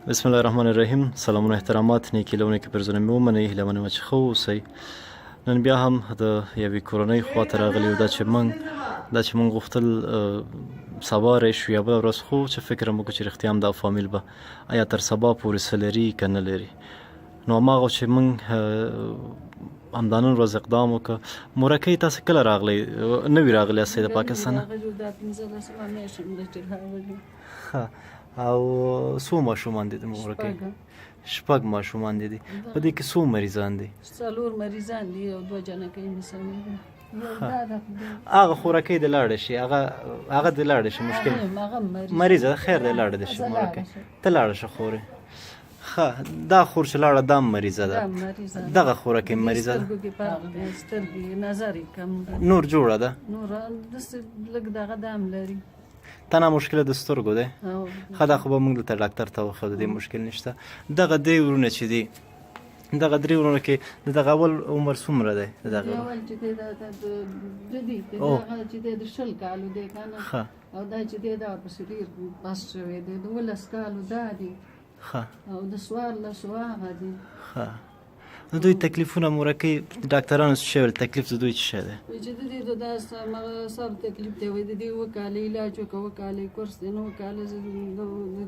بسم الله الرحمن الرحیم. سلامونه احترامات، نیکی لونه کې پر زنه مې ومنئ، هیله منم چې ښه اوسئ. نن بیا هم د یوې کورنۍ خواته راغلي یو، دا چې موږ غوښتل سبا راشو یا بله ورځ، خو چې فکر مو وکړو چې رښتیا هم دا فامیل به آیا تر سبا پورې څه لري که نه لري. نو هماغه چې موږ همدا نن ورځ اقدام وکړه. مورکۍ تاسې کله راغلی؟ نوي راغلی یاستئ د پاکستانه؟ ښه. او څو ماشومان دي د مورکۍ؟ شپږ ماشومان دي. په دې کې څو مریضان دي؟ 4 مریضان دي او 2 جنکۍ مثال دي. هغه خورکۍ د لاړه شي، هغه د لاړه شي، مشکل مریضه خیر د لاړه د شي مورکۍ ته لاړه شه خورې. ښه، دا خور چې لاړه دا مریضه ده، دغه خورکۍ مریضه ده. نظر یې کم ده، نور جوړه ده، نور داسې لږ دغه دام لري. تنه مشکله د سترګو دی. ښه، دا خو به موږ دلته ډاکټر ته وښودو، دې مشکل نشته. دغه درې ورونه چې دي، دغه درې ورونه کې د دغه اول عمر څومره دی؟ د دغه اول چې دی د هغه چې دی د 20 کالو دی که نه، او دا چې دی دا ورپسې ډېر بس شوی دی، د 19 کالو دا دی، او د 14 هغه دی. ښه، د دوی تکلیفونه مورکۍ ډاکټرانو څه شی ویل؟ تکلیف د دوی څه شی دی؟ چې د دې دا سر تکلیف دی، وایي د دې 2 کاله علاج وکړه، 2 کاله کورس دی، 9 کاله د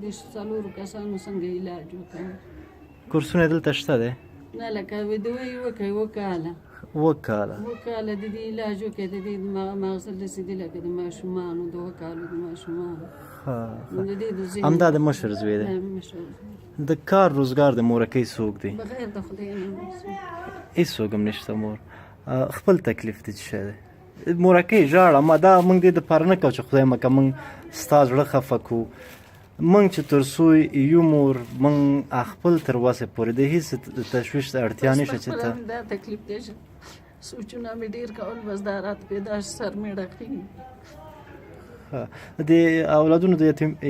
دې 4 کسانو څنګه علاج وکړم. کورسونه دلته شته دی؟ نه، لکه د وایي وکړئ 2 کاله 2 کاله 2 کاله د دې علاج وکړئ، د دې مغز داسې دي لکه د ماشومانو، 2 کالو د ماشومانو. همدا د مشر زوی دی. د کار روزګار د مورکۍ څوک دی؟ بغیر د خدای نه هېڅوک هم نشته. مور خپل تکلیف دی څه شی دی؟ مورکۍ ژاړه، ما دا موږ دې دپاره نه کوو چې خدای مکه موږ ستا زړه خفه کړو. موږ چې تر څو یو مور، موږ خپل تر وسه پورې د هېڅ تشویش اړتیا نشته چې ته دا تکلیف دی چې سوچونه مې ډېر کول، بس دا رات پیدا شي سر مې ډکېږي. د اولادونو د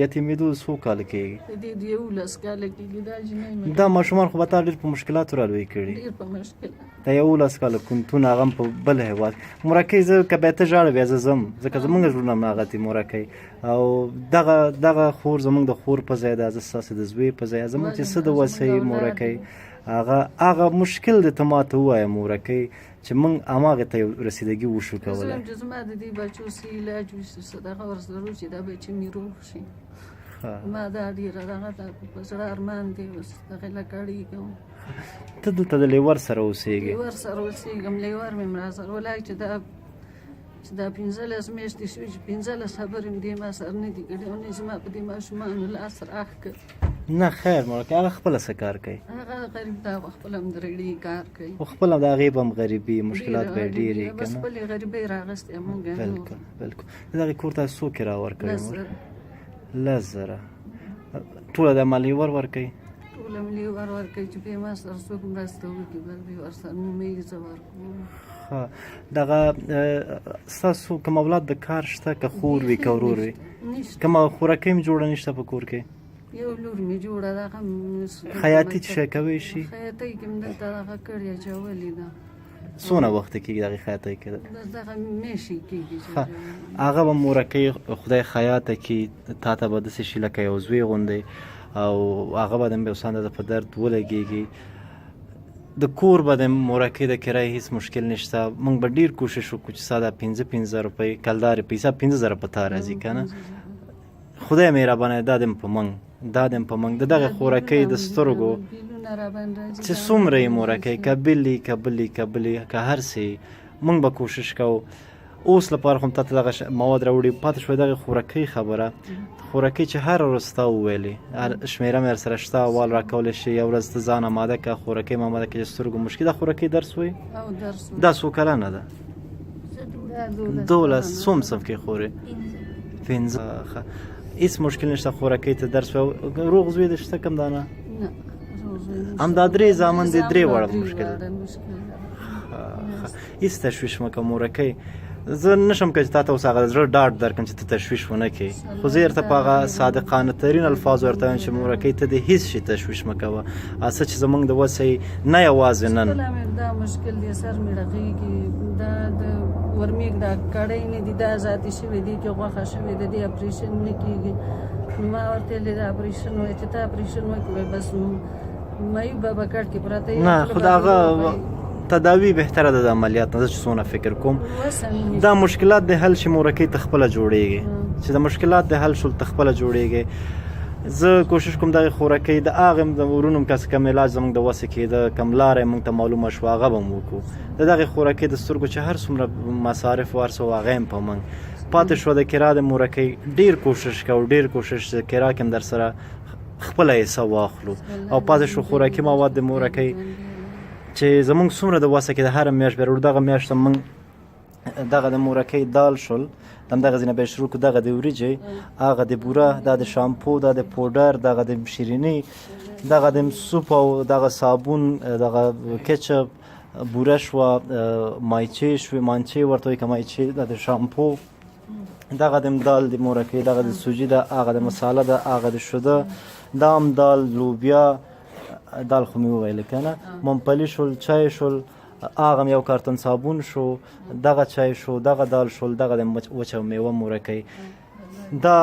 یتیمېدو څو کاله کېږي؟ د دې 11 کاله کېږي. دا جنۍ دا ماشومان خو به تا ډېر په مشکلاتو رالوی کړي. ډېر په مشکل د 11 کاله کونتون، هغه هم په بل هېواد. مورکۍ زه که بیا ته ژاړه بیا زه ځم، ځکه زموږ زړونه هم هغه دي مورکۍ. او دغه خور زموږ د خور په ځای ده، زه ستاسې د زوی په ځای، زموږ چې څه د وسه یې مورکۍ، هغه مشکل دی ته ما ته ووایه مورکۍ چې موږ هماغې ته یو رسیدګي وشو کولی. چې زما د دې بچو څه علاج وشي، څه دغه ورسره چې دا بچي مې روغ شي. ما دا ډېره دغه په زړه ارمان دی، اوس دغې لکه اړېږم. ته دلته د لیور سره اوسېږې؟ لیور سره اوسېږم، لیور مې هم راسره ولاړ چې دا 15 میاشتې شوي چې 15 خبرې مې دې ما سره نه دي کړې، او نه زما په دې ماشومانو لاس راښ کړ. نه خیر مورکۍ، هغه خپله څه کار کوي؟ هغه غریب دا خپله هم د رېړۍ کار کوي، خو خپله د هغې به هم غریبي مشکلات به یې ډېر وي که بس نه؟ خپلې غریبۍ راغستې موږ. بلکل بلکل. د دغې کور ته څو کرایه ورکوي؟ 10,000. ټوله د ما لیور ورکوي؟ ټوله مې لیور ورکوي چې بیا ما سره څوک مرسته وکړي، بل بیا ورسره مومې زه ورکوم. دغه ستاسو کوم اولاد د کار شته که خور وي که ورور وي؟ کومه خورکۍ هم جوړه نشته په کور کې؟ یو لور مې جوړه ده، خیاطي چې شی کوی شي؟ خیاطۍ کې مې دلته دغه کړې اچولې ده. څونه وخت کېږي دغې خیاطۍ کې؟ دغه میاشتې کېږي. هغه به مورکۍ خدای خیاطه کړي، تا ته به داسې شي لکه یو زوی غوندې، او هغه به د یو څه په درد ولګېږي. د کور به د مورکۍ د کرایې هېڅ مشکل نشته. موږ به ډېر کوشش وکړو چې ستا دا 15 روپۍ کلدارې پیسه 15,000 په تا راځي که نه؟ خدای مهربانه دا دې په موږ د دغې خورکۍ د سترګو چې څومره یې مورکۍ که بلي که هر څه، موږ به کوشش کوو. اوس لپاره خو تا ته دغه مواد راوړي، پاتې شوی دغې خورکۍ خبره. خورکۍ چې هره ورځ تا وویلې، شمېره مې ورسره شته، اول راکولی شي. یو ورځ ته ځان اماده کړه، خورکۍ مې اماده کړه چې سترګو مشکل. دا خورکۍ درس وایي؟ دا څو کلنه ده؟ 12. څوم صنف کې خورې؟ 15. هېڅ مشکل نشته، خورکۍ ته درس وایي. روغ زوی دې شته کوم دانه؟ همدا 3 زامن دي، 3 واړه مشکل. هېڅ تشویش مه کوه مورکۍ. زه نشم کولی چې تا ته اوس هغه زړه ډاډ درکړم چې ته تشویش ونه کړې، خو زه درته په هغه صادقانه ترین الفاظو ورته وایم چې مورکۍ ته د هېڅ شي تشویش مه کوه. څه چې زموږ د وسه نه یوازې نن دا مشکل دی، سر مې رغېږي، دا د ورمېږ دا کړۍ نه دي، دا ذاتي شوي دي چې غوښه شوې ده، دې اپریشن نه کېږي. نو ما ورته ویلې دا اپریشن وایي چې ته اپریشن وکړې بس مایو بابا کټ کې پراته نه خو د هغه تداوی بهتره ده د عملیات نه، زه چې څونه فکر کوم دا مشکلات د حل شي مورکۍ ته خپله جوړیږي، چې د مشکلات د حل شول ته خپله جوړیږي. زه کوشش کوم دغه خورکۍ د هغه د ورونو کس کم علاج زموږ د وسه کېده کم لارې موږ ته معلومه شوه هغه به م وکړو. د دغې خورکۍ د سترګو چې هر څومره مصارف ورسو هغه هم په موږ پاتې شوه. د کرا د مورکۍ ډېر کوشش کوو، ډېر کوشش د کرا کې هم در سره خپله حصه واخلو او پاتې شو خوراکي مواد د مورکۍ چې زموږ څومره د وسه کې د هره میاشت به وروړو. دغه میاشت موږ دغه د مورکۍ دال شول همدغه ځینې به یې شروع کړو، دغه د وریجې، هغه د بوره، دا د شامپو، دا د پوډر، دغه د شیریني، دغه د سوپ او دغه صابون، دغه کچپ، بوره شوه، مایچې شوې، مانچې ورته وایي که مایچې، دا د شامپو، دغه د دال د مورکۍ، دغه د سوجي ده، هغه د مساله ده، هغه د شوده، دا هم دال، لوبیا دال خو مې وویل که نه، ممپلي شول، چای شول، هغه هم یو کارتن صابون شو، دغه چای شو، دغه دال شول، دغه د وچه میوه مورکۍ. دا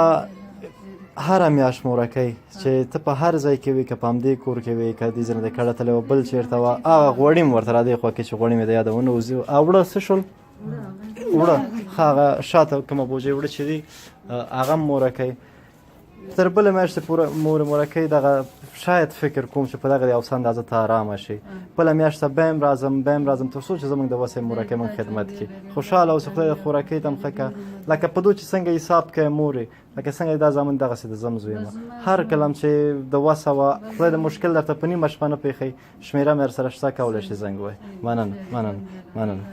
هره میاشت مورکۍ چې ته په هر ځای کې وي، که په همدې کور کې وي، که دې ځای نه د کډه تللی وه بل چېرته وه، هغه غوړي م ورته را دې خوا کې چې غوړي مې د یاده ونوځي. اوړه څه شول؟ اوړه ښه هغه شاته کومه بوجۍ اوړه چې دي هغه هم مورکۍ. تر بله میاشتې پوره مورکۍ دغه شاید فکر کوم چې په دغه د یو څه اندازه ته ارامه شي. بله میاشت ته بیا هم راځم تر څو چې زموږ د وسې مورکۍ موږ خدمت کړي. خوشحاله اوسې، خدای د خوراکۍ ته هم ښه کړه، لکه په دو چې څنګه حساب کوې مورې، لکه څنګه دا زامن دغسې د زم زوی یم. هر کله هم چې د وسه وه خدای د مشکل درته په نیمه شپه نه پېښوي، شمېره مې ورسره شته، کولی شي زنګ ووایي. مننه.